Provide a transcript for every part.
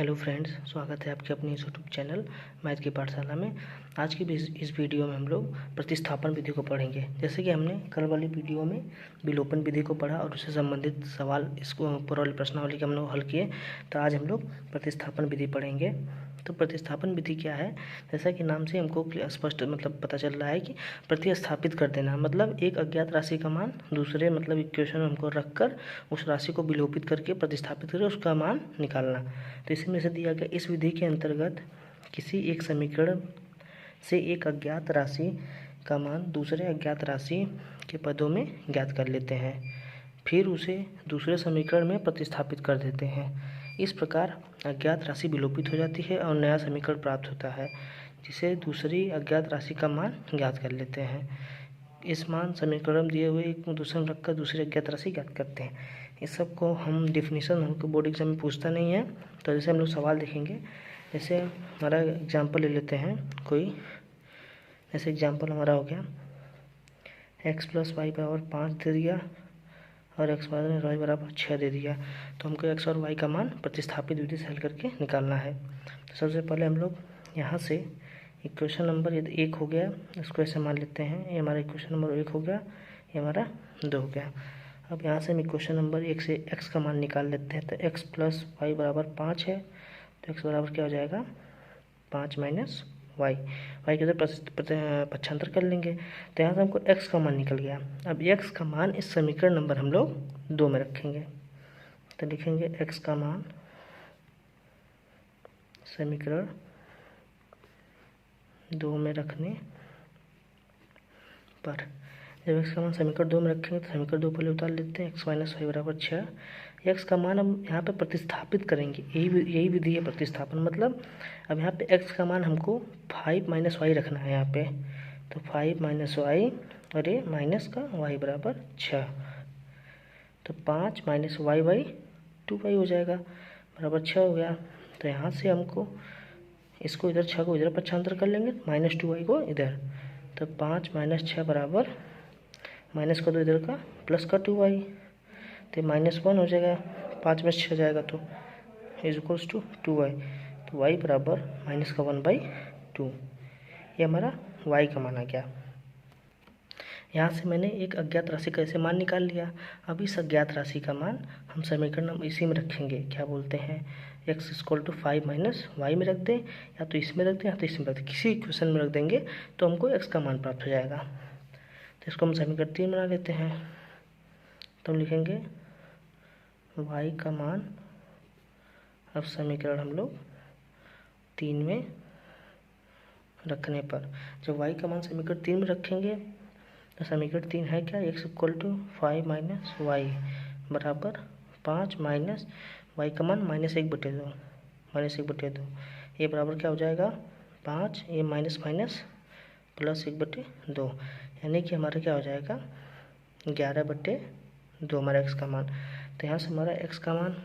Hello friends, स्वागत है आपके अपने यूट्यूब चैनल मैथ की पाठशाला में। आज की इस वीडियो में हम लोग प्रतिस्थापन विधि को पढ़ेंगे। जैसे कि हमने कल वाली वीडियो में विलोपन विधि को पढ़ा और उससे संबंधित सवाल इसको पूरा वाली प्रश्नावली के हम लोग हल किए, तो आज हम लोग प्रतिस्थापन विधि पढ़ेंगे। तो प्रतिस्थापन विधि क्या है? जैसा कि नाम से हमको स्पष्ट पता चल रहा है कि प्रतिस्थापित कर देना, मतलब एक अज्ञात राशि का मान दूसरे इक्वेशन में हमको रखकर उस राशि को विलोपित करके प्रतिस्थापित करके उसका मान निकालना। तो इसी में से दिया गया इस विधि के अंतर्गत किसी एक समीकरण से एक अज्ञात राशि का मान दूसरे अज्ञात राशि के पदों में ज्ञात कर लेते हैं, फिर उसे दूसरे समीकरण में प्रतिस्थापित कर देते हैं। इस प्रकार अज्ञात राशि विलोपित हो जाती है और नया समीकरण प्राप्त होता है, जिसे दूसरी अज्ञात राशि का मान ज्ञात कर लेते हैं। इस मान समीकरण दिए हुए एक दूसरे में रखकर दूसरी अज्ञात राशि ज्ञात करते हैं। इस सब को हम डेफिनेशन हमको बोर्ड एग्जाम में पूछता नहीं है, तो जैसे हम लोग सवाल देखेंगे। जैसे हमारा एग्जाम्पल ले लेते हैं कोई, जैसे एग्जाम्पल हमारा हो गया x + y = 5 दे दिया और x + y = 6 दे दिया। तो हमको x और y का मान प्रतिस्थापित विधि से हल करके निकालना है। तो सबसे पहले हम लोग यहाँ से इक्वेशन नंबर यदि 1 हो गया, इसको ऐसे मान लेते हैं, ये हमारा इक्वेशन नंबर 1 हो गया, ये हमारा 2 हो गया। अब यहाँ से हम इक्वेशन नंबर 1 से x का मान निकाल लेते हैं। तो x + y = 5 है, तो x बराबर क्या हो जाएगा? 5 - y। y के इधर पक्षांतर कर लेंगे, तो यहाँ से हमको x का मान निकल गया। अब x का मान इस समीकरण नंबर हम लोग 2 में रखेंगे। तो लिखेंगे x का मान समीकरण 2 में रखने पर, जब x का मान समीकरण 2 में रखेंगे तो समीकरण 2 पहले उतार लेते हैं। x - y = 6। x का मान हम यहाँ पे प्रतिस्थापित करेंगे, यही विधि है प्रतिस्थापन। मतलब अब यहाँ पे x का मान हमको 5 - y रखना है यहाँ पे। तो 5 - y और ये माइनस का y = 6। तो 5 - y 2y हो जाएगा, बराबर 6 हो गया। तो यहाँ से हमको इसको इधर 6 को इधर पक्षांतर कर लेंगे, -2y को इधर। तो 5 - 6 बराबर माइनस का 2 इधर का प्लस का 2y, तो -1 हो जाएगा। 5 में 6 जाएगा तो = 2y। तो y बराबर -1/2। ये हमारा y का मान आ गया। यहाँ से मैंने एक अज्ञात राशि का ऐसे मान निकाल लिया। अब इस अज्ञात राशि का मान हम समीकरण इसी में रखेंगे, क्या बोलते हैं, x = 5 - y में रख दें, या तो इसमें रख दें या तो इसमें रख दें, किसी इक्वेशन में रख देंगे तो हमको x का मान प्राप्त हो जाएगा। तो इसको हम समीकरण 3 बना लेते हैं। तो हम लिखेंगे y का मान, अब समीकरण हम लोग 3 में रखने पर, जब y का मान समीकरण 3 में रखेंगे तो समीकरण 3 है क्या, x = 5 - y बराबर 5 माइनस y का मान -1/2, ये बराबर क्या हो जाएगा 5, ये माइनस प्लस 1/2, यानी कि हमारा क्या हो जाएगा 11/2 हमारा x का मान। तो यहाँ से हमारा x का मान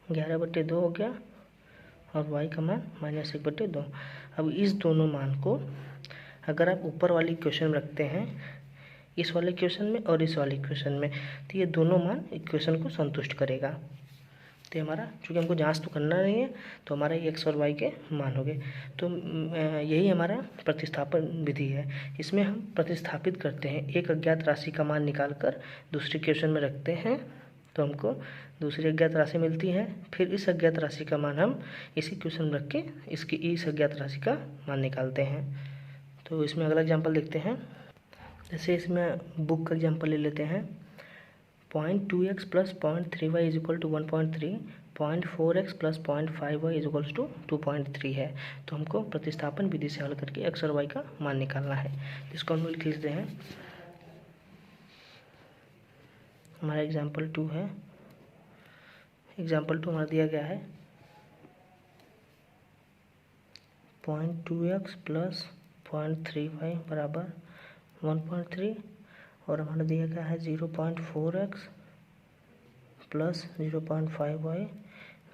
11/2 हो गया और y का मान -1/2। अब इस दोनों मान को अगर आप ऊपर वाली इक्वेशन में रखते हैं, इस वाले इक्वेशन में और इस वाले इक्वेशन में, तो ये दोनों मान इक्वेशन को संतुष्ट करेगा। तो हमारा चूँकि हमको जांच तो करना नहीं है, तो हमारा x और y के मान हो गए। तो यही हमारा प्रतिस्थापन विधि है। इसमें हम प्रतिस्थापित करते हैं, एक अज्ञात राशि का मान निकाल कर दूसरी इक्वेशन में रखते हैं, तो हमको दूसरी अज्ञात राशि मिलती है। फिर इस अज्ञात राशि का मान हम इसी इक्वेशन में रख के इस अज्ञात राशि का मान निकालते हैं। तो इसमें अगला एग्जाम्पल देखते हैं। जैसे इसमें बुक का एग्जाम्पल ले लेते हैं। 0.2x + 0.3y = 1.3, 0.4x + 0.5y = 2.3 है। तो हमको प्रतिस्थापन विधि से हल करके x और y का मान निकालना है। इसको हम लिख लेते हैं। हमारा एग्जाम्पल 2 है। एग्जाम्पल 2 हमारा दिया गया है 0.2x + 0.3y = 1.3, और हमारा दिया गया है 0.4x + 0.5y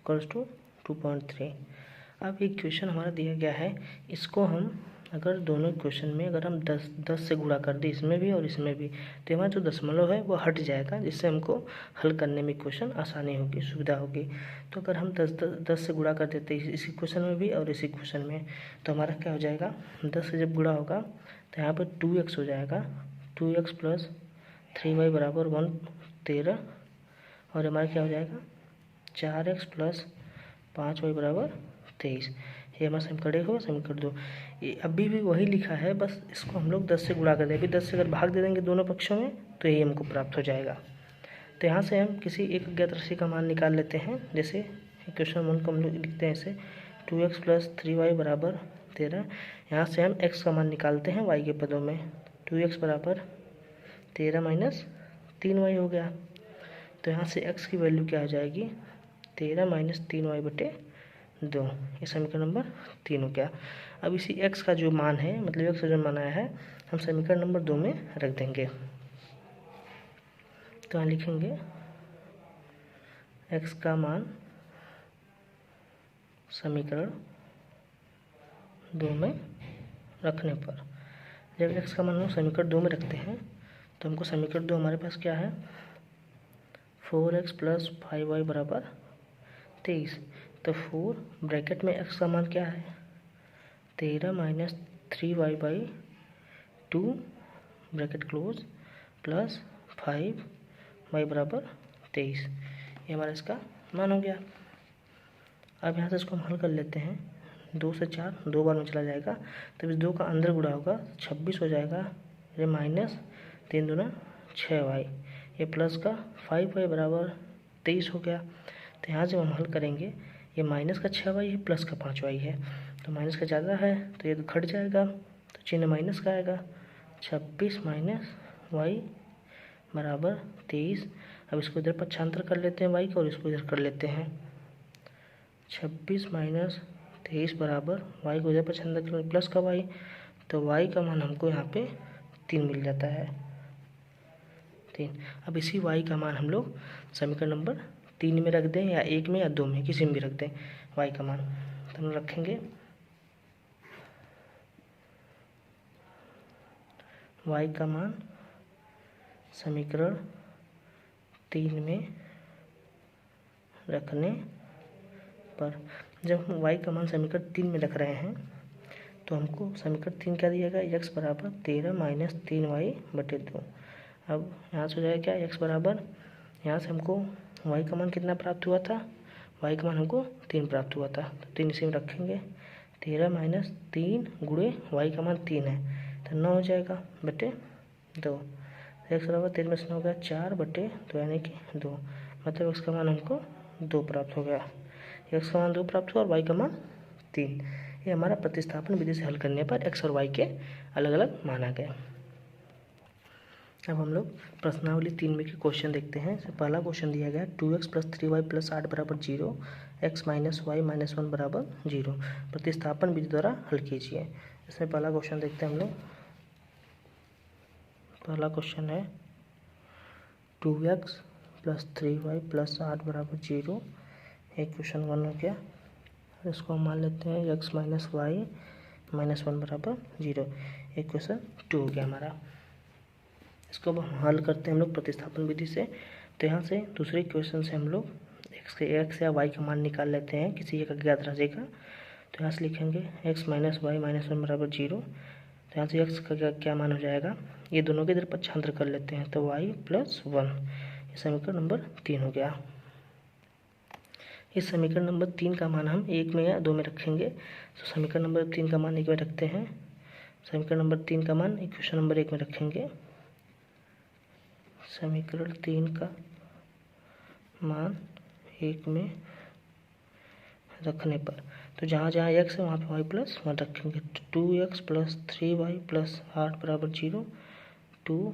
= 2.3। अब इक्वेशन हमारा दिया गया है, इसको हम अगर दोनों क्वेश्चन में अगर हम 10 से गुणा कर दें इसमें भी और इसमें भी, तो हमारा जो दशमलव है वो हट जाएगा, जिससे हमको हल करने में क्वेश्चन आसानी होगी, सुविधा होगी। तो अगर हम 10 से गुणा कर देते इसी क्वेश्चन में भी और इसी क्वेश्चन में, तो हमारा क्या हो जाएगा, 10 से जब गुणा होगा तो यहाँ पर 2x हो जाएगा, 2x प्लस 3y बराबर 13, और हमारा क्या हो जाएगा 4x प्लस 5y बराबर 23। ये हमारा समीकरण होगा समीकरण 2। ये अभी भी वही लिखा है, बस इसको हम लोग 10 से गुणा कर दें। अभी 10 से अगर भाग दे देंगे दोनों पक्षों में तो यही हमको प्राप्त हो जाएगा। तो यहाँ से हम किसी एक अज्ञात राशि का मान निकाल लेते हैं। जैसे क्वेश्चन 1 को हम लोग लिखते हैं ऐसे 2x प्लस 3y बराबर 13। यहाँ से हम x का मान निकालते हैं y के पदों में। 2x बराबर 13 माइनस 3y हो गया। तो यहाँ से x की वैल्यू क्या हो जाएगी, 13 माइनस 3y बटे 2। ये समीकरण नंबर 3 हो गया। अब इसी x का जो मान है, मतलब x का जो मान आया है, हम समीकरण नंबर 2 में रख देंगे। तो यहाँ लिखेंगे x का मान समीकरण 2 में रखने पर, जब x का मान हम समीकरण 2 में रखते हैं तो हमको समीकरण 2 हमारे पास क्या है, 4x प्लस 5y बराबर 23। तो 4 ब्रैकेट में x का मान क्या है, 13 minus 3y by 2 bracket close plus 5y बराबर 23। ये हमारा इसका मान हो गया। अब यहाँ से इसको हम हल कर लेते हैं। 2 से 4 2 बार में चला जाएगा, तब इस 2 का अंदर गुणा होगा 26 हो जाएगा। ये माइनस 3 दूना 6y, ये प्लस का 5y बराबर 23 हो गया। तो यहाँ जब हम हल करेंगे, ये माइनस का 6y है, प्लस का 5y है, तो माइनस का ज़्यादा है तो ये तो घट जाएगा, तो चिन्ह माइनस का आएगा। 26 माइनस y बराबर 23। अब इसको इधर पक्षांतर कर लेते हैं y का, और इसको इधर कर लेते हैं। 26 माइनस 23 बराबर y को इधर पक्षांतर कर प्लस का y, तो y का मान हमको यहाँ पे 3 मिल जाता है, 3। अब इसी y का मान हम लोग समीकरण नंबर 3 में रख दें, या 1 में या 2 में, किसी में भी रख दें y का मान। तो हम रखेंगे y का मान समीकरण 3 में रखने पर, जब हम y का मान समीकरण 3 में रख रहे हैं तो हमको समीकरण 3 क्या दिया गया, x बराबर 13 माइनस 3y बटे 2। अब यहाँ से हो जाएगा क्या, x बराबर, यहाँ से हमको y का मान कितना प्राप्त हुआ था, y का मान हमको 3 प्राप्त हुआ था, तो 3 इसी में रखेंगे। 13 माइनस 3 गुणे y का मान 3 है, तो 9 हो जाएगा बटे 2। x बराबर 13 में से 9 हो गया 4 बटे 2, यानी कि 2, मतलब x का मान हमको 2 प्राप्त हो गया। x का मान 2 प्राप्त हुआ और y का मान 3। ये हमारा प्रतिस्थापन विधि से हल करने पर x और y के अलग अलग मान आ गए। अब हम लोग प्रश्नावली 3 में के क्वेश्चन देखते हैं। पहला क्वेश्चन दिया गया है 2x प्लस 3y प्लस 8 बराबर 0, x माइनस वाई माइनस 1 बराबर 0, प्रतिस्थापन विधि द्वारा हल कीजिए। इसमें पहला क्वेश्चन देखते हैं हम लोग। पहला क्वेश्चन है 2x प्लस 3y प्लस 8 बराबर 0, एक क्वेश्चन 1 हो गया। इसको हम मान लेते हैं x माइनस वाई माइनस 1 बराबर 0, एक क्वेश्चन 2 हो गया हमारा। इसको अब हम हल करते हैं हम लोग प्रतिस्थापन विधि से। तो यहाँ से दूसरे क्वेश्चन से हम लोग x या y का मान निकाल लेते हैं किसी एक अज्ञात राशि का। तो यहाँ से लिखेंगे x माइनस वाई माइनस 1 बराबर 0। तो यहाँ से x का क्या मान हो जाएगा, ये दोनों के इधर पक्षांतर कर लेते हैं, तो y प्लस 1, ये समीकरण नंबर 3 हो गया। इस समीकरण नंबर 3 का मान हम 1 में या 2 में रखेंगे। तो समीकरण नंबर 3 का मान 1 में रखते हैं। समीकरण नंबर 3 का मान इक्वेशन नंबर 1 में रखेंगे। समीकरण 3 का मान 1 में रखने पर, तो जहाँ जहाँ x है वहाँ पे y प्लस 1 रखेंगे। 2x प्लस 3y प्लस 8 बराबर 0, 2।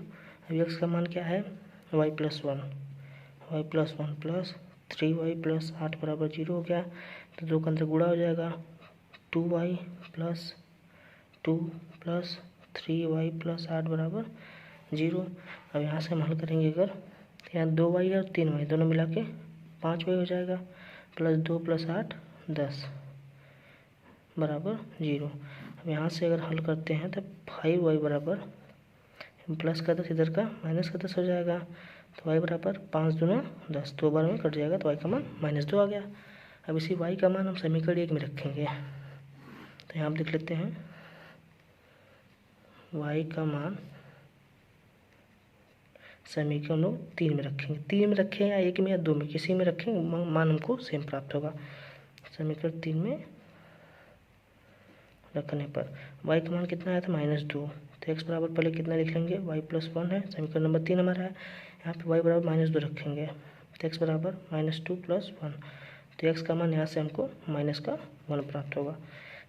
अब x का मान क्या है, y plus 1 plus 3y plus 8 बराबर 0 हो गया। तो 2 का अंदर गुणा हो जाएगा, 2y plus 2 plus 3y plus 8 बराबर 0। अब यहाँ से हम हल करेंगे, अगर यहाँ 2y और 3y दोनों मिला के 5y हो जाएगा, प्लस 2 प्लस 8 10 बराबर 0। अब यहाँ से अगर हल करते हैं तो 5y बराबर प्लस का 10 इधर का माइनस का 10 हो जाएगा। तो y बराबर 5 दूना 10, 2 बार में कट जाएगा तो y का मान -2 आ गया। अब इसी y का मान हम समीकरण 1 में रखेंगे। तो यहाँ आप देख लेते हैं y का मान समीकरण लोग 3 में रखेंगे। 3 में रखें या 1 में या 2 में, किसी में रखेंगे मान हमको सेम प्राप्त होगा। समीकरण 3 में रखने पर y का मान कितना आया था -2। तो x बराबर पहले कितना लिख लेंगे, y+1 है, समीकरण नंबर 3 हमारा है। यहाँ पे y बराबर -2 रखेंगे तो x बराबर -2 + 1। तो x का मान यहाँ से हमको -1 प्राप्त होगा।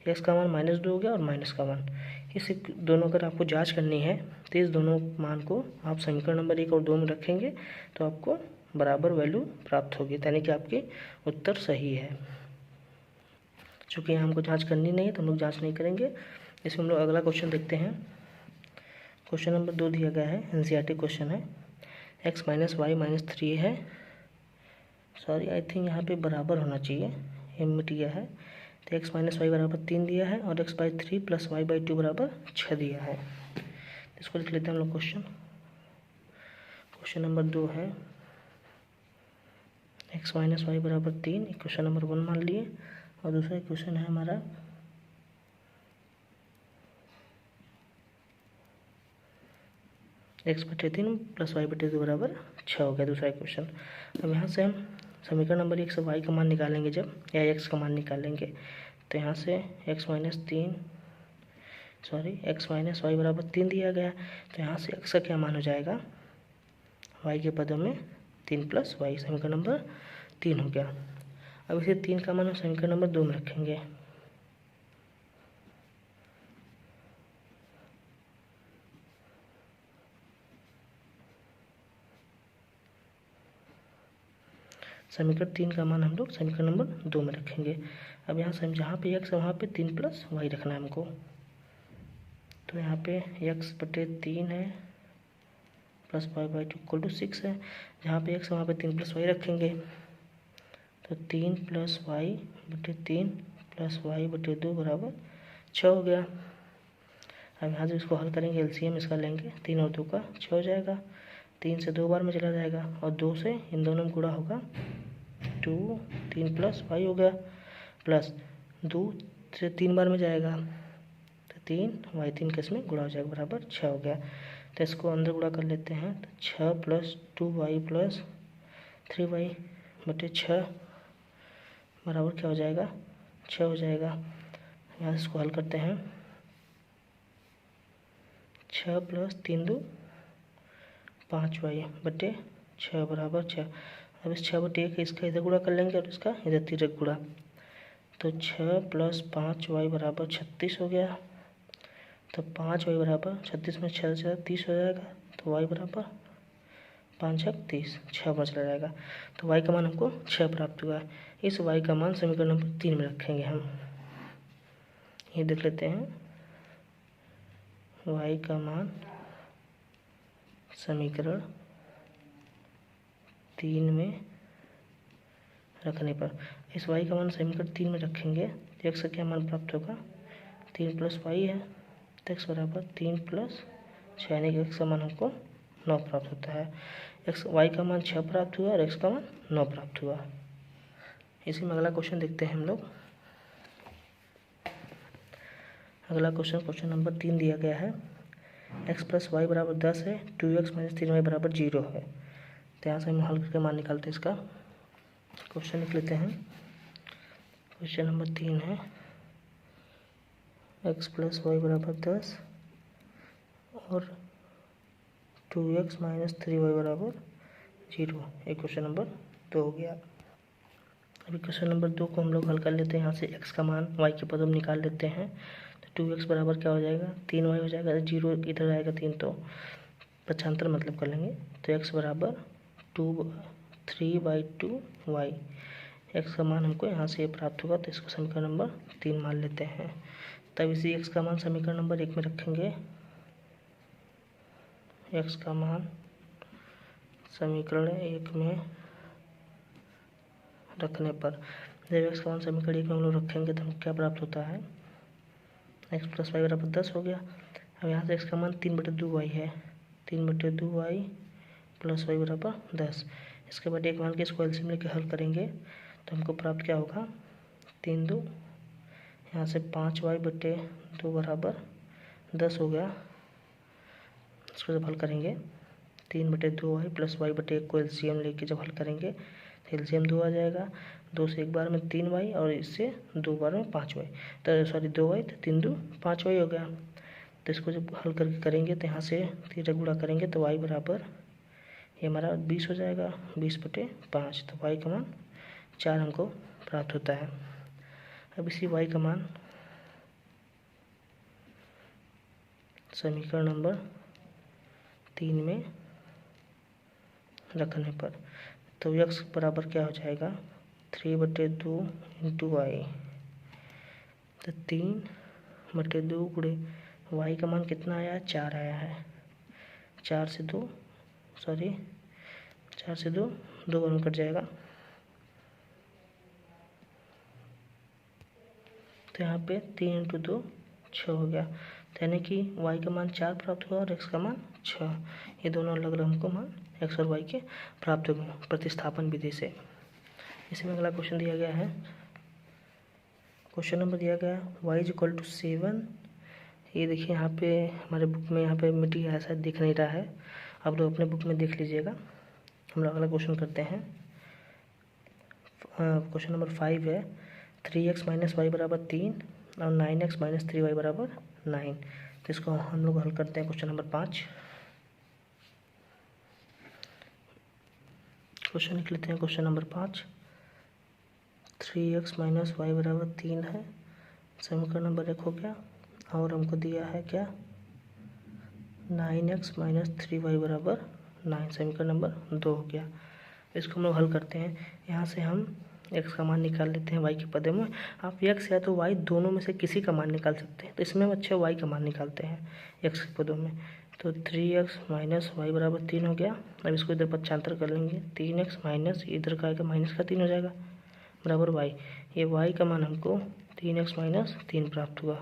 x का मान -2 हो गया और -1। इस दोनों अगर आपको जांच करनी है तो इस दोनों मान को आप समीकरण नंबर 1 और 2 में रखेंगे तो आपको बराबर वैल्यू प्राप्त होगी, यानी कि आपकी उत्तर सही है। चूँकि यहाँ हमको जांच करनी नहीं है तो हम लोग जांच नहीं करेंगे। इसमें हम लोग अगला क्वेश्चन देखते हैं। क्वेश्चन नंबर 2 दिया गया है, एनसीईआरटी क्वेश्चन है। x - y - 3 है, सॉरी आई थिंक यहाँ पे बराबर होना चाहिए, m मिट गया है। तो x - y बराबर 3 दिया है और x/3 + y/2 बराबर 6 दिया है। इसको लिख लेते हैं हम लोग। क्वेश्चन नंबर 2 है x - y बराबर 3, क्वेश्चन नंबर 1 मान लिए। और दूसरा क्वेश्चन है हमारा x/3 + y/2 बराबर 6 हो गया दूसरा क्वेश्चन। अब यहाँ से हम समीकरण नंबर 1 से y का मान निकालेंगे जब, या x का मान निकालेंगे। तो यहाँ से x - y बराबर 3 दिया गया। तो यहाँ से x का क्या मान हो जाएगा, y के पदों में 3 + y, समीकरण नंबर 3 हो गया। अब इसे 3 का मान हम समीकरण नंबर 2 में रखेंगे। समीकरण 3 का मान हम लोग समीकरण नंबर 2 में रखेंगे। अब यहाँ से हम जहाँ पे x है वहाँ पे 3 + y रखना है हमको। तो यहाँ पे x/3 है + y/2 = 6 है। जहाँ पे x है वहाँ पे 3 + y रखेंगे। तो 3 + y/3 + y/2 बराबर 6 हो गया। अब यहाँ से इसको हल करेंगे, एलसीएम इसका लेंगे, 3 और 2 का 6 हो जाएगा। 3 से 2 बार में चला जाएगा और 2 से इन दोनों में गुणा होगा 2, 3 + y हो गया, प्लस 2 से 3 बार में जाएगा तो 3 y3 के इसमें गुणा हो जाएगा बराबर 6 हो गया। तो इसको अंदर गुणा कर लेते हैं। तो 6 + 2y + 3y/6 बराबर क्या हो जाएगा, 6 हो जाएगा। यहाँ से इसको हल करते हैं। 6 + 3 = 2 5y/6 बराबर 6। अब इस 6/1 इसका इधर गुणा कर लेंगे और इसका इधर तिरक गुणा। तो 6 + 5y बराबर 36 हो गया। तो 5y बराबर 36 में 6 से 30 हो जाएगा। तो y बराबर 5 × 30, 6 बार चला जाएगा। तो y का मान हमको 6 प्राप्त हुआ। इस y का मान समीकरण नंबर 3 में रखेंगे हम। ये देख लेते हैं, y का मान समीकरण 3 में रखने पर, इस y का मान समीकरण 3 में रखेंगे तो x का क्या मान प्राप्त होगा, 3 + y है। तो x बराबर 3 + 6, यानी कि x का मान हमको 9 प्राप्त होता है। y का मान 6 प्राप्त हुआ और x का मान 9 प्राप्त हुआ। इसी में अगला क्वेश्चन देखते हैं हम लोग। अगला क्वेश्चन नंबर 3 दिया गया है। x + y बराबर 10 है, 2x - 3y बराबर 0 है। तो यहाँ से हम हल करके मान निकालते हैं इसका। क्वेश्चन लिख लेते हैं। क्वेश्चन नंबर 3 है, x + y बराबर 10 और 2x - 3y बराबर 0। एक क्वेश्चन नंबर 2 हो गया। अभी क्वेश्चन नंबर 2 को हम लोग हल कर लेते हैं। यहाँ से x का मान y के पदों में निकाल लेते हैं। तो 2x बराबर क्या हो जाएगा, 3y हो जाएगा। 0 इधर आएगा 3 तो 75 मतलब कर लेंगे। तो x बराबर 3/2y। x का मान हमको यहाँ से प्राप्त होगा, तो इसको समीकरण नंबर 3 मान लेते हैं। तब इसी x का मान समीकरण नंबर 1 में रखेंगे। x का मान समीकरण 1 में रखने पर, जब x का मान समीकरण 1 में हम लोग रखेंगे तो हमको क्या प्राप्त होता है, एक्स प्लस वाई बराबर 10 हो गया। अब यहाँ से एक्स का मान 3/2y है, 3/2y प्लस वाई बराबर 10। इसके बाद एक मान के इसको एलसीएम लेके हल करेंगे तो हमको प्राप्त क्या होगा, 3×2, यहाँ से 5y/2 बराबर 10 हो गया। इसको जब हल करेंगे 3/2y प्लस y/1 को एलसीएम लेके जब हल करेंगे तो एलसीएम 2 आ जाएगा। 2 से एक बार में 3y और इससे 2 बार में 5y, तो सॉरी 2y, तो 3×2 5y हो गया। तो इसको जब हल करके करेंगे तो यहाँ से 3 गुणा करेंगे तो y बराबर ये हमारा 20 हो जाएगा, 20/5। तो y का मान 4 हमको प्राप्त होता है। अब इसी y का मान समीकरण नंबर 3 में रखने पर तो x बराबर क्या हो जाएगा, 3/2 इंटू वाई। तो 3/2 गुणे y का मान कितना आया, 4 आया है। 4 से 2 2 बार में कट जाएगा। तो यहाँ पे 3 × 2 6 हो गया। तो यानी कि y का मान 4 प्राप्त हुआ और x का मान 6। ये दोनों अलग अलग हमको मान x और y के प्राप्त हो गए प्रतिस्थापन विधि से। इसमें अगला क्वेश्चन दिया गया है, क्वेश्चन नंबर दिया गया y = 7। ये देखिए यहाँ पे हमारे बुक में यहाँ पे मिट्टी ऐसा दिख नहीं रहा है, आप लोग अपने बुक में देख लीजिएगा। हम लोग अगला क्वेश्चन करते हैं। क्वेश्चन नंबर 5 है, 3x - y बराबर 3 और 9x - 3y बराबर 9। तो इसको हम लोग हल करते हैं। क्वेश्चन नंबर 5, क्वेश्चन लिख लेते हैं। क्वेश्चन नंबर 5, 3x - y बराबर 3 है, समीकरण नंबर 1 हो गया। और हमको दिया है क्या, 9x - 3y बराबर 9, समीकरण नंबर 2 हो गया। इसको हम लोग हल करते हैं। यहाँ से हम x का मान निकाल लेते हैं y के पदों में। आप x या तो y दोनों में से किसी का मान निकाल सकते हैं, तो इसमें हम अच्छा y का मान निकालते हैं x के पदों में। तो 3x - y बराबर 3 हो गया। अब इसको इधर पक्षांतर कर लेंगे, 3x माइनस इधर का आएगा माइनस का 3 हो जाएगा बराबर y। ये y का मान हमको 3x - 3 प्राप्त हुआ।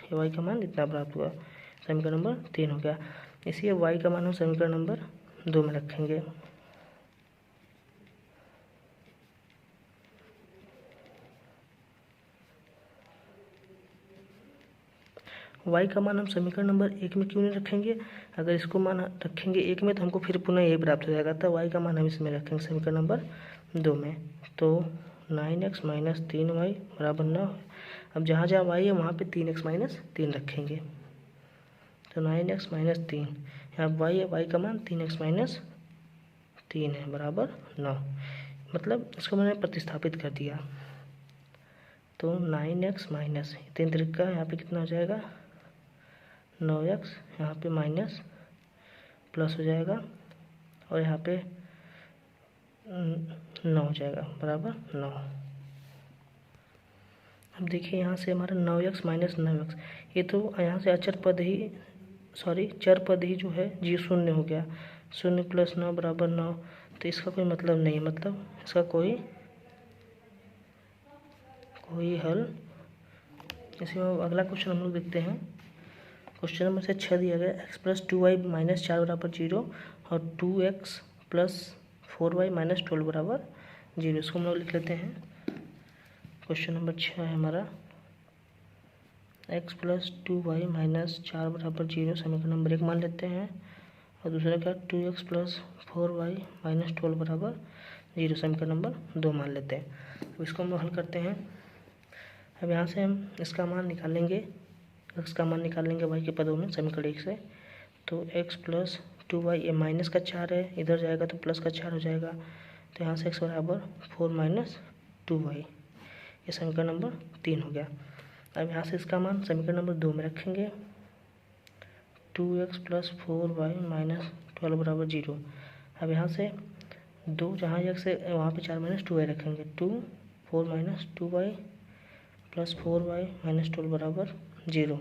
ये y का मान इतना प्राप्त हुआ, समीकरण नंबर 3 हो गया। इसी y का मान हम समीकरण नंबर 2 में रखेंगे। y का मान हम समीकरण नंबर 1 में क्यों नहीं रखेंगे, अगर इसको मान रखेंगे 1 में तो हमको फिर पुनः यही प्राप्त हो जाएगा। तो y का मान हम इसमें रखेंगे समीकरण नंबर 2 में। तो 9x - 3y बराबर 9। अब जहाँ जहाँ y है वहाँ पे 3x - 3 रखेंगे। तो 9x - 3, यहाँ y है, y का मान 3x - 3 है बराबर 9। मतलब इसको मैंने प्रतिस्थापित कर दिया। तो 9x माइनस 3 तरीका यहाँ पे कितना हो जाएगा, 9x, यहाँ पे माइनस प्लस हो जाएगा और यहाँ पे 9 हो जाएगा बराबर 9। अब देखिए यहाँ से हमारा 9x माइनस 9x, ये तो यहाँ से अचर पद ही चर पद ही जो है जी 0 हो गया। 0 + 9 बराबर 9। तो इसका कोई मतलब नहीं है, मतलब इसका कोई हल। इसमें अगला क्वेश्चन हम लोग देखते हैं। क्वेश्चन नंबर से 6 दिया गया, x + 2y - 4 बराबर 0 और 2x + 4y - 12 बराबर 0। इसको हम लोग लिख लेते हैं। क्वेश्चन नंबर 6 है हमारा, x + 2y - 4 बराबर 0, समीकरण नंबर 1 मान लेते हैं। और दूसरा क्या, 2x + 4y - 12 बराबर 0, समीकरण नंबर 2 मान लेते हैं। तो इसको हम लोग हल करते हैं। अब यहाँ से हम इसका मान निकालेंगे, x का मान निकालेंगे y के पदों में समीकरण 1 से। तो x + 2y, ये माइनस का 4 है, इधर जाएगा तो प्लस का 4 हो जाएगा। तो यहाँ से x बराबर 4 - 2y, ये समीकरण नंबर 3 हो गया। अब यहाँ से इसका मान समीकरण नंबर 2 में रखेंगे। 2x + 4y - 12 बराबर 0। अब यहाँ से 2 जहाँ x है वहाँ पे 4 - 2y रखेंगे। 4 - 2y + 4y - 12 बराबर 0।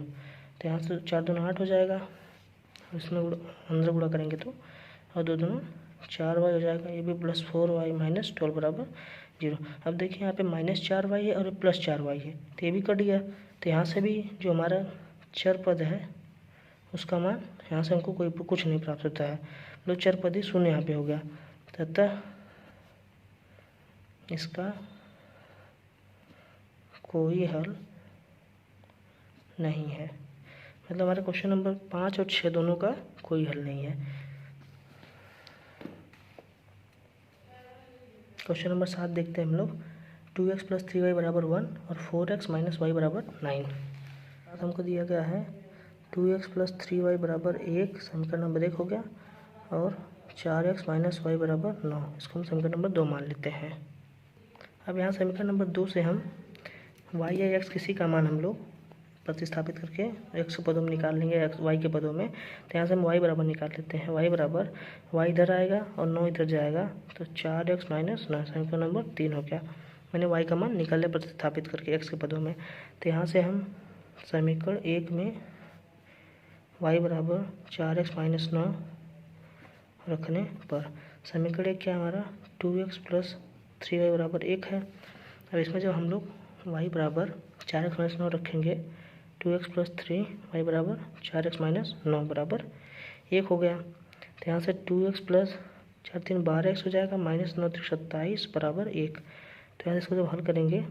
तो यहाँ से 4 दूना 8 हो जाएगा, इसमें अंदर गुणा करेंगे तो, और 2 दूना 4y हो जाएगा। ये भी + 4y - 12 बराबर 0। अब देखिए यहाँ पे -4y है और +4y है, तो ये भी कट गया। तो यहाँ से भी जो हमारा चर पद है उसका मान यहाँ से हमको कोई कुछ नहीं प्राप्त होता है, मतलब चर पद ही शून्य यहाँ पे हो गया। तथा इसका कोई हल नहीं है, मतलब हमारे क्वेश्चन नंबर 5 और 6 दोनों का कोई हल नहीं है। क्वेश्चन नंबर 7 देखते हैं हम लोग। 2x + 3y = 1 और 4x - y = 9। हमको दिया गया है 2x + 3y = 1, समीकरण नंबर 1 हो गया, और 4x - y = 9, इसको हम समीकरण नंबर 2 मान लेते हैं। अब यहाँ समीकरण नंबर 2 से हम y या x किसी का मान हम लोग प्रतिस्थापित करके x के पदों में निकाल लेंगे, x y के पदों में। तो यहाँ से हम y बराबर निकाल लेते हैं, y बराबर y इधर आएगा और 9 इधर जाएगा, तो 4x - 9, समीकरण नंबर 3 हो गया। मैंने y का मान निकाल लिया प्रतिस्थापित करके x के पदों में। तो यहाँ से हम समीकरण 1 में y बराबर 4x - 9 रखने पर समीकरण 1 क्या हमारा 2x + 3y = 1 है। अब इसमें जब हम लोग y बराबर 4x - 9 रखेंगे, 2x + 3y = 4x - 9 बराबर 1 हो गया। तो यहाँ से 2x + 4 3 12x हो जाएगा, -9 3 27 बराबर 1। तो यहाँ से इसको जब हल करेंगे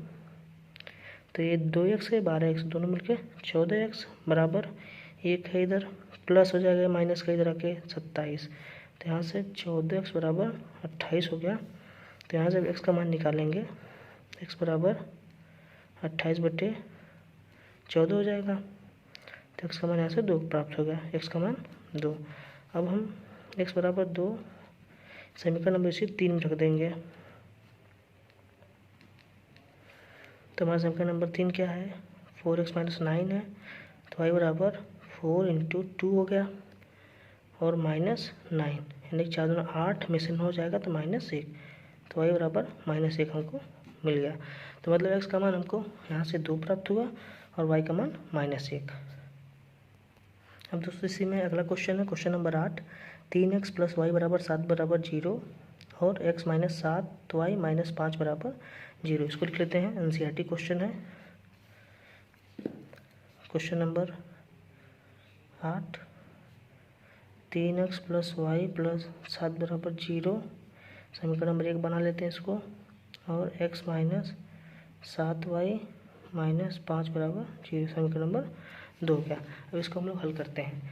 तो ये 2x है 12x दोनों मिलके 14x बराबर 1 है, इधर प्लस हो जाएगा माइनस का इधर आके 27। तो यहाँ से 14x बराबर 28 हो गया। तो यहाँ से x का मान निकालेंगे, x बराबर 28/14 हो जाएगा। तो x का मान यहाँ से 2 प्राप्त हो गया, x का मान 2। अब हम x बराबर 2 समीकरण नंबर इसी 3 में रख देंगे। तो हमारा समीकरण नंबर 3 क्या है 4x - 9 है, तो y बराबर 4 × 2 हो गया और -9, यानी 4 दूना 8 में से 9 हो जाएगा तो -1, तो y बराबर -1 हमको मिल गया। तो मतलब x का मान हमको यहाँ से 2 प्राप्त हुआ और y का मान -1। अब दोस्तों इसी में अगला क्वेश्चन है क्वेश्चन नंबर 8। 3x + y = 7 = 0 और x - 7y - 5 = 0। इसको लिख लेते हैं, NCERT क्वेश्चन है। क्वेश्चन नंबर 8 3x + y + 7 = 0, समीकरण नंबर 1 बना लेते हैं इसको, और x - 7y - 5 = 0, समीकरण नंबर 2 हो गया। अब इसको हम लोग हल करते हैं।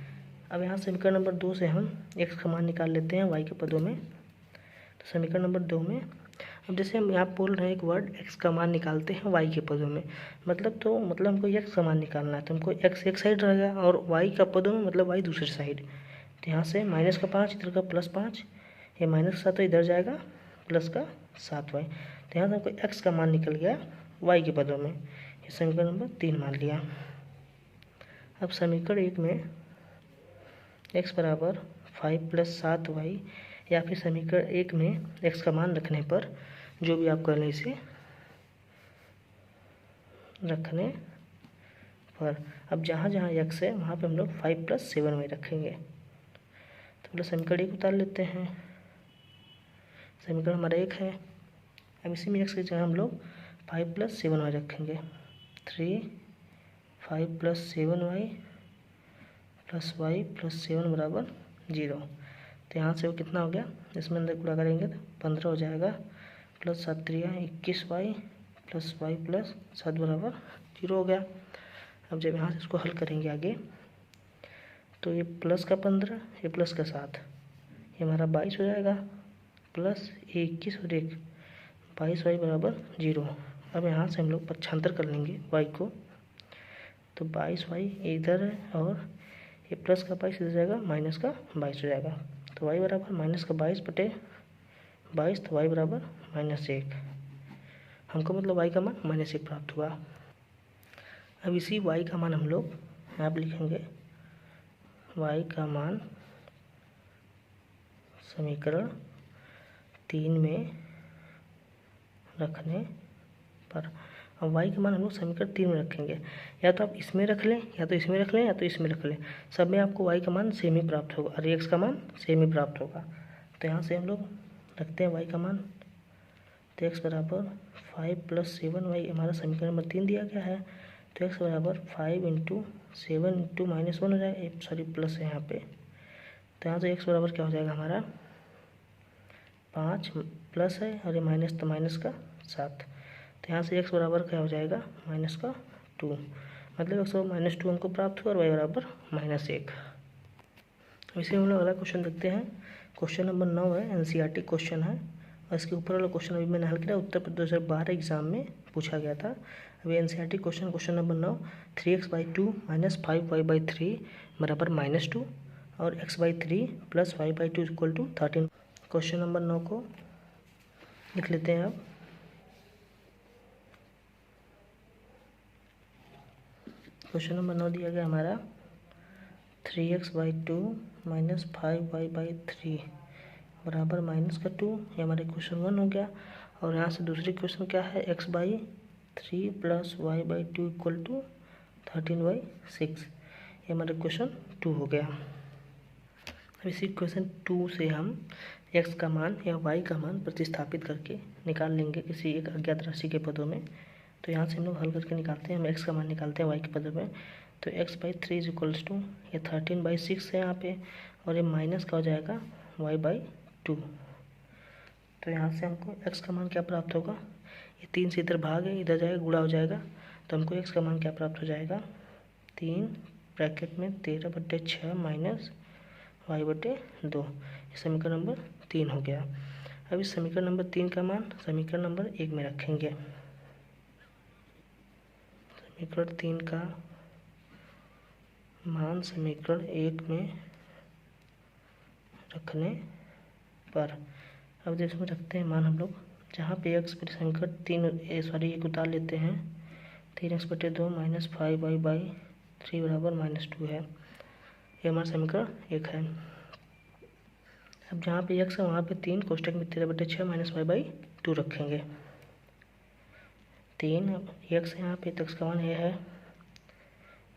अब यहाँ समीकरण नंबर 2 से हम x का मान निकाल लेते हैं y के पदों में। तो समीकरण नंबर 2 में अब जैसे हम यहाँ बोल रहे हैं एक वर्ड x का मान निकालते हैं y के पदों में, मतलब हमको x का मान निकालना है, तो हमको x एक साइड रहेगा और y का पदों में मतलब y दूसरी साइड। तो यहाँ से -5 इधर का +5, ये -7 तो इधर जाएगा +7y। तो यहाँ से हमको x का मान निकल गया y के पदों में, ये समीकरण नंबर 3 मान लिया। अब समीकरण 1 में x बराबर 5 + 7y, या फिर समीकरण 1 में x का मान रखने पर जो भी आप कर लें, इसे रखने पर अब जहाँ जहाँ x है वहाँ पे हम लोग 5 + 7y रखेंगे। तो पहले समीकरण 1 उतार लेते हैं, समीकरण हमारा 1 है। अब इसी में x की जगह हम लोग 5 + 7y रखेंगे, 3 5 + 7y + y + 7 = 0। तो यहाँ से वो कितना हो गया, इसमें अंदर गुणा करेंगे तो 15 हो जाएगा, +7 × 3 = 21y + y + 7 = 0 हो गया। अब जब यहाँ से इसको हल करेंगे आगे, तो ये प्लस का 15, ये प्लस का 7, ये हमारा 22 हो जाएगा, प्लस 21 और 1 22y = 0। अब यहाँ से हम लोग पक्षांतर कर लेंगे y को, तो 22y इधर है और ये प्लस का 22 इधर जाएगा, माइनस का 22 हो जाएगा। तो y बराबर -22/22, तो y बराबर -1। हमको मतलब y का मान -1 प्राप्त हुआ। अब इसी y का मान हम लोग यहाँ पर लिखेंगे, y का मान समीकरण 3 में रखने पर। अब y का मान हम लोग समीकरण 3 में रखेंगे, या तो आप इसमें रख लें, या तो इसमें रख लें, या तो इसमें रख लें, सब में आपको y का मान सेम ही प्राप्त होगा और x का मान सेम ही प्राप्त होगा। तो यहाँ से हम लोग रखते हैं y का मान, तो x बराबर 5 + 7y हमारा समीकरण नंबर 3 दिया गया है। तो x बराबर 5 इंटू 7 इंटू -1 हो जाएगा, सॉरी प्लस है यहाँ पे। तो यहाँ से x बराबर क्या हो जाएगा हमारा 5 प्लस है और ये माइनस तो माइनस का 7। तो यहाँ से x बराबर क्या हो जाएगा -2, मतलब -2 हमको प्राप्त हुआ और y बराबर -1। तो इसे हम लोग अगला क्वेश्चन देखते हैं। क्वेश्चन नंबर 9 है, एनसीईआरटी क्वेश्चन है और इसके ऊपर वाला क्वेश्चन अभी मैंने हल किया, उत्तर प्रदेश 2012 एग्जाम में पूछा गया था। अभी NCERT question number 9, 3x/2 - 5y/3 बराबर -2 और x/3 + y/2 = 13। क्वेश्चन नंबर 9 को लिख लेते हैं अब। क्वेश्चन नंबर 9 दिया गया हमारा 3x/2 - 5y/3 बराबर -2, ये हमारे क्वेश्चन 1 हो गया। और यहाँ से दूसरी क्वेश्चन क्या है, x/3 + y/2 = 13/6, ये हमारे क्वेश्चन 2 हो गया। अब इसी क्वेश्चन 2 से हम x का मान या y का मान प्रतिस्थापित करके निकाल लेंगे किसी एक अज्ञात राशि के पदों में। तो यहाँ से हम लोग हल करके निकालते हैं, हम x का मान निकालते हैं y के पदों में। तो x/3 = ये 13/6 है यहाँ पे, और ये माइनस का हो जाएगा y/2। तो यहाँ से हमको x का मान क्या प्राप्त होगा, ये 3 से इधर भाग है, इधर जाएगा गुणा हो जाएगा, तो हमको x का मान क्या प्राप्त हो जाएगा 3 ब्रैकेट में 13/6 माइनस y/2। समीकरण नंबर 3 हो गया। अब इस समीकरण नंबर 3 का मान समीकरण नंबर 1 में रखेंगे। समीकरण 3 का मान समीकरण 1 में रखने पर, अब जिसमें रखते हैं मान हम लोग, जहाँ पे x पर समीकरण 3 एक उतार लेते हैं, 3x/2 - 5y/3 बराबर -2 है, ये हमारा समीकरण 1 है। अब जहाँ पे x है वहाँ पे 3 कोष्टक में 13/6 - y/2 रखेंगे। 3 x यहाँ पे तक का मान ये है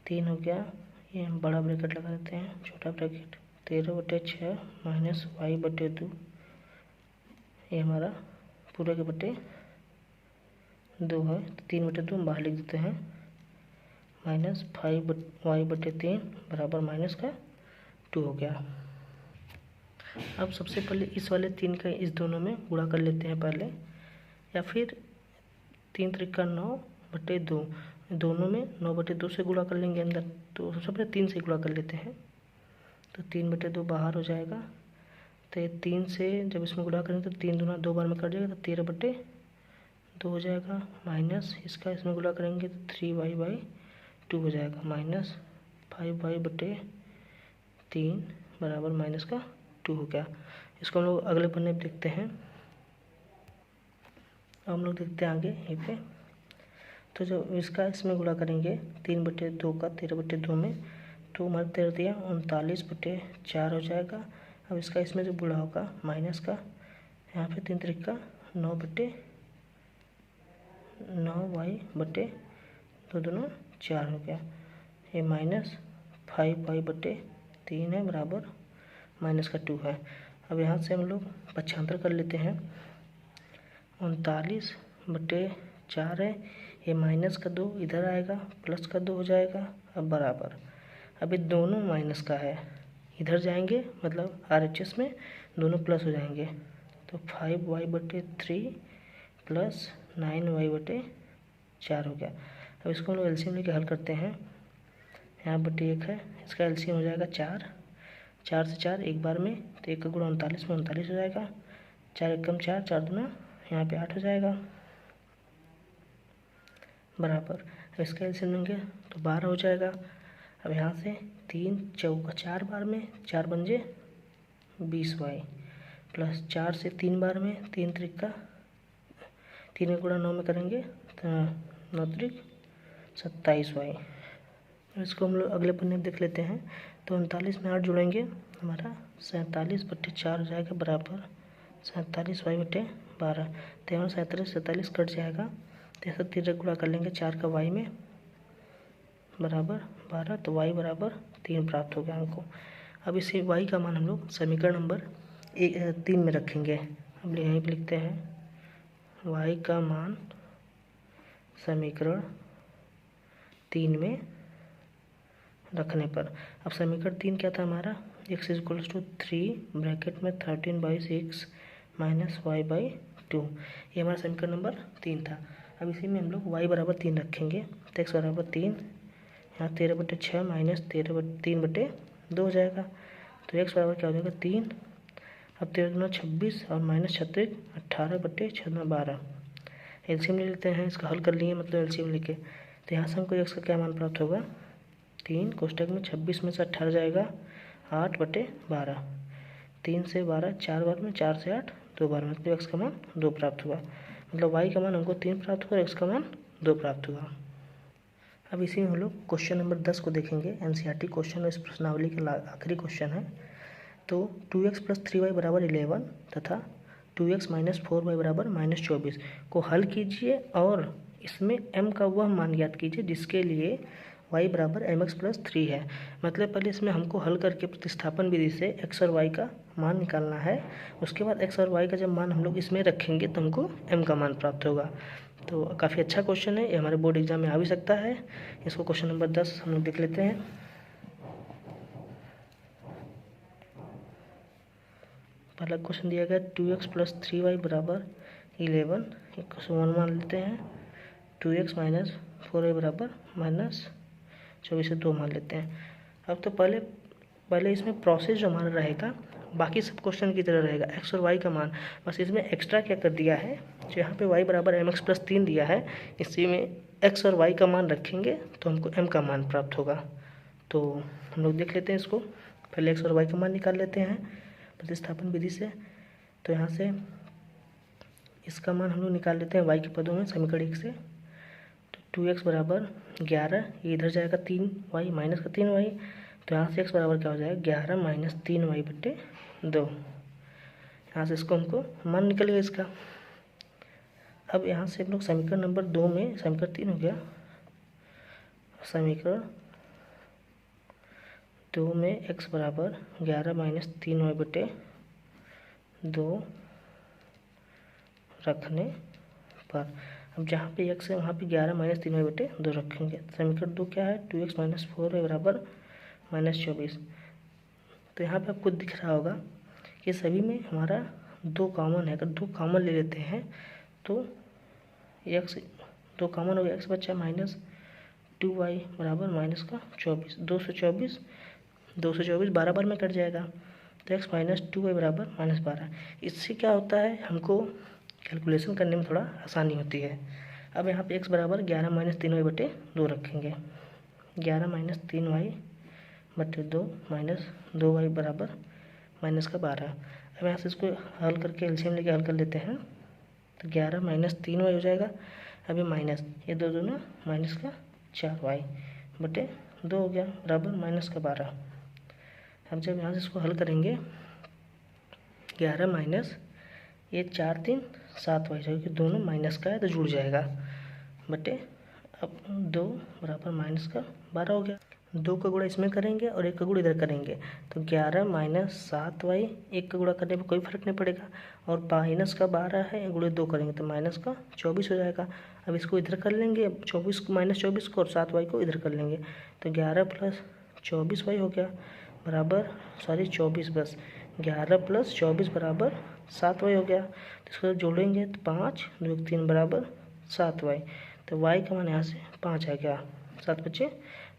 3 हो गया, ये हम बड़ा ब्रैकेट लगा देते हैं, छोटा ब्रैकेट 13/6 माइनस y/2, ये हमारा पूरे के बटे 2 है, तो 3/2 हम बाहर लिख देते हैं, -5y/3 बराबर -2 हो गया। अब सबसे पहले इस वाले 3 का इस दोनों में गुणा कर लेते हैं पहले, या फिर 3 त्रिका 9/2, दोनों में 9/2 से गुणा कर लेंगे अंदर। तो सबसे पहले 3 से गुणा कर लेते हैं, तो 3/2 बाहर हो जाएगा। तो ये 3 से जब इसमें गुणा करेंगे तो 3 दूना 2 बार में कट जाएगा, तो 13/2 हो जाएगा, माइनस इसका इसमें गुणा करेंगे तो 3y/2 हो जाएगा, -5y/3 बराबर -2 हो गया। इसको हम लोग अगले पन्ने पे देखते हैं। अब हम लोग देखते हैं आगे यहीं पे, तो जब इसका इसमें गुणा करेंगे 3/2 का 13/2 में, तो हमारे 13 दिया 39/4 हो जाएगा। अब इसका इसमें जो गुणा होगा माइनस का, यहाँ पे 3 त्रिका 9/9y/2 4 हो गया, ये -5y/3 है बराबर -2 है। अब यहाँ से हम लोग पक्षांतर कर लेते हैं, 39/4 है, ये माइनस का 2 इधर आएगा, प्लस का 2 हो जाएगा, अब बराबर, अब ये दोनों माइनस का है, इधर जाएंगे मतलब RHS में दोनों प्लस हो जाएंगे, तो 5y/3 + 9y/4 हो गया। अब इसको हम लोग एलसीएम लेके हल करते हैं, यहाँ बटे 1 है, इसका एलसीएम हो जाएगा 4 से 4 एक बार में, तो 1 का गुणा 39 में 39 हो जाएगा, 4 एकम 4, 4 दूना यहाँ पे 8 हो जाएगा बराबर। अब इसका एलसीएम लेंगे तो 12 हो जाएगा। अब यहाँ से 3 चौका 4 बार में, 4 पंजे 20y प्लस 4 से 3 बार में, 3 त्रिका 3 का गुणा 9 में करेंगे तो 9 त्रिक 27y। इसको हम लोग अगले पन्ने देख लेते हैं, तो 39 में 8 जुड़ेंगे, हमारा 47/4 हो जाएगा बराबर 47y/12। तो यहाँ 47 कट जाएगा, तो ऐसा 3 गुणा कर लेंगे 4 का y में बराबर 12, तो y बराबर 3 प्राप्त हो गया हमको। अब इसे y का मान हम लोग समीकरण नंबर 3 में रखेंगे। अब यहीं पर लिखते हैं y का मान समीकरण 3 में रखने पर। अब समीकरण 3 क्या था हमारा, x इक्वल्स टू 3 ब्रैकेट में 13/6 माइनस y/2, ये हमारा समीकरण नंबर 3 था। अब इसी में हम लोग y बराबर 3 रखेंगे, तो x बराबर 3, यहाँ 13/6 माइनस 3/2 हो जाएगा, तो x बराबर क्या हो जाएगा 3। अब 13 26 और माइनस 36 18/6 12, एलसीएम ले लेते हैं, इसका हल कर लिए मतलब एलसीएम लेके, तो यहाँ से हमको x का क्या मान प्राप्त होगा 3 कोष्टक में 26 में से 18 जाएगा 8/12, 3 से 12 4 बार में, 4 से 8 2 बार में, मतलब x का मान 2 प्राप्त हुआ। मतलब y का मान हमको 3 प्राप्त हुआ और x का मान 2 प्राप्त हुआ। अब इसी में हम लोग क्वेश्चन नंबर 10 को देखेंगे, एनसीईआरटी क्वेश्चन, इस प्रश्नावली का आखिरी क्वेश्चन है। तो 2x + 3y बराबर 11 तथा 2x - 4y बराबर -24 को हल कीजिए और इसमें m का वह मान ज्ञात कीजिए जिसके लिए y बराबर mx + 3 है। मतलब पहले इसमें हमको हल करके प्रतिस्थापन विधि से x और y का मान निकालना है, उसके बाद x और y का जब मान हम लोग इसमें रखेंगे तो हमको m का मान प्राप्त होगा। तो काफ़ी अच्छा क्वेश्चन है, ये हमारे बोर्ड एग्जाम में आ भी सकता है। इसको क्वेश्चन नंबर 10 हम लोग देख लेते हैं। पहला क्वेश्चन दिया गया 2x + 3y बराबर 11, एक 1 मान लेते हैं। 2x - 4y बराबर -24 से 2 मान लेते हैं। अब तो पहले इसमें प्रोसेस जो हमारा रहेगा बाकी सब क्वेश्चन की तरह रहेगा, x और y का मान, बस इसमें एक्स्ट्रा क्या कर दिया है, जो यहाँ पे y बराबर mx + 3 दिया है, इसी में x और y का मान रखेंगे तो हमको m का मान प्राप्त होगा। तो हम लोग देख लेते हैं इसको, पहले x और y का मान निकाल लेते हैं प्रतिस्थापन विधि से। तो यहाँ से इसका मान हम लोग निकाल लेते हैं y के पदों में समीकरण 1 से। तो 2x बराबर 11, ये इधर जाएगा 3y माइनस का 3y, तो यहाँ से x बराबर क्या हो जाएगा 11 - 3y/2। यहाँ से इसको हमको मान निकल गया इसका। अब यहाँ से हम लोग समीकरण नंबर 2 में, समीकरण 3 हो गया, समीकरण 2 में x बराबर 11 - 3y/2 रखने पर, अब जहाँ पे x है वहाँ पे 11 - 3y/2 रखेंगे। समीकरण 2 क्या है 2x - 4y बराबर -24। तो यहाँ पे आपको दिख रहा होगा कि सभी में हमारा 2 कॉमन है, अगर 2 कॉमन ले लेते हैं तो x 2 कॉमन हो गया, x बचा -2y बराबर -24, 224 12 बार में कट जाएगा, तो x - 2y बराबर -12। इससे क्या होता है, हमको कैलकुलेशन करने में थोड़ा आसानी होती है। अब यहाँ पे x बराबर 11 - 3y/2 रखेंगे, 11 - 3y/2 -2y बराबर -12। अब यहाँ से इसको हल करके एलसीएम लेके हल कर लेते हैं, तो 11 - 3y हो जाएगा। अब ये माइनस, ये 2 दूना -4y/2 हो गया बराबर -12। अब जब यहाँ से इसको हल करेंगे 11 माइनस ये 4 3 7y, क्योंकि दोनों माइनस का है तो जुड़ जाएगा, बटे अब 2 बराबर -12 हो गया। 2 का गुणा इसमें करेंगे और 1 का गुणा इधर करेंगे, तो 11 - 7y, 1 का गुणा करने में कोई फर्क नहीं पड़ेगा, और -12 है, गुणे 2 करेंगे तो -24 हो जाएगा। अब इसको इधर कर लेंगे, 24 को -24 को और 7y को इधर कर लेंगे, तो 11 + 24y हो गया बराबर 24, बस 11 + 24 बराबर 7y हो गया। तो इसको जोड़ेंगे तो 5 2 3 बराबर 7y, तो y का मान यहाँ से 5 आ गया, 7 × 5 =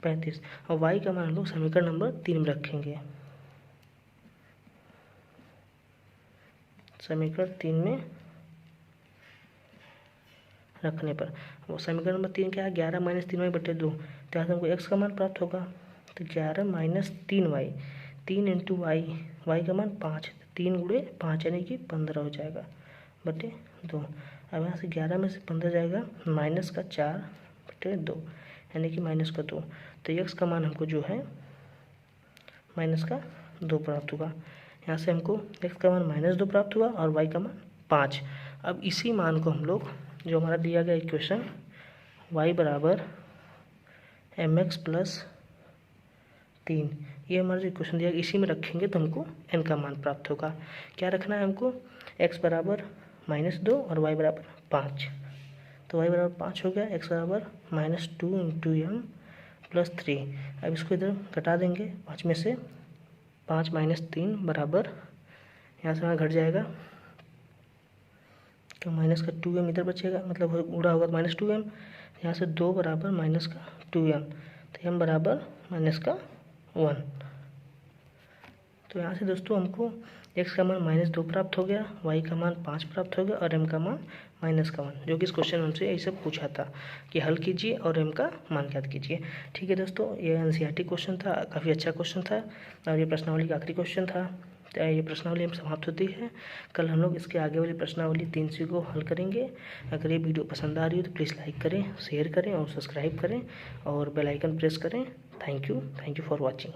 35, और y का मान हम लोग समीकरण नंबर 3 में रखेंगे। समीकरण 3 में रखने पर वो समीकरण नंबर 3 क्या है 11 - 3y/2, तो यहाँ से हमको x का मान प्राप्त होगा, तो 11 - 3y, 3 × y का मान 5, 3 × 5 यानी कि 15 हो जाएगा /2। अब यहाँ से 11 में से 15 जाएगा -4/2 यानी कि -2, तो x का मान हमको जो है -2 प्राप्त हुआ। यहाँ से हमको x का मान -2 प्राप्त हुआ और y का मान 5। अब इसी मान को हम लोग, जो हमारा दिया गया इक्वेशन y बराबर mx + 3, ये हमारा जो इक्वेशन दिया इसी में रखेंगे तो हमको n का मान प्राप्त होगा। क्या रखना है हमको, x बराबर -2 और y बराबर 5, तो y बराबर 5 हो गया, x बराबर -2 × m प्लस 3। अब इसको इधर घटा देंगे, 5 में से 5 माइनस 3 बराबर, यहाँ से वहाँ घट जाएगा तो माइनस का 2m इधर बचेगा, मतलब उड़ा होगा तो माइनस 2m। यहाँ से 2 बराबर माइनस का 2m, तो m बराबर माइनस का 1। तो यहाँ से दोस्तों हमको x का मान -2 प्राप्त हो गया, y का मान 5 प्राप्त हो गया और m का मान -1, जो कि इस क्वेश्चन हमसे यही सब पूछा था कि हल कीजिए और m का मान ज्ञात कीजिए। ठीक है दोस्तों, ये NCERT क्वेश्चन था, काफ़ी अच्छा क्वेश्चन था और ये प्रश्नावली का आखिरी क्वेश्चन था। तो ये प्रश्नावली हम समाप्त होती है। कल हम लोग इसके आगे वाली प्रश्नावली 3C को हल करेंगे। अगर ये वीडियो पसंद आ रही हो तो प्लीज़ लाइक करें, शेयर करें और सब्सक्राइब करें और बेल आइकन प्रेस करें। Thank you for watching.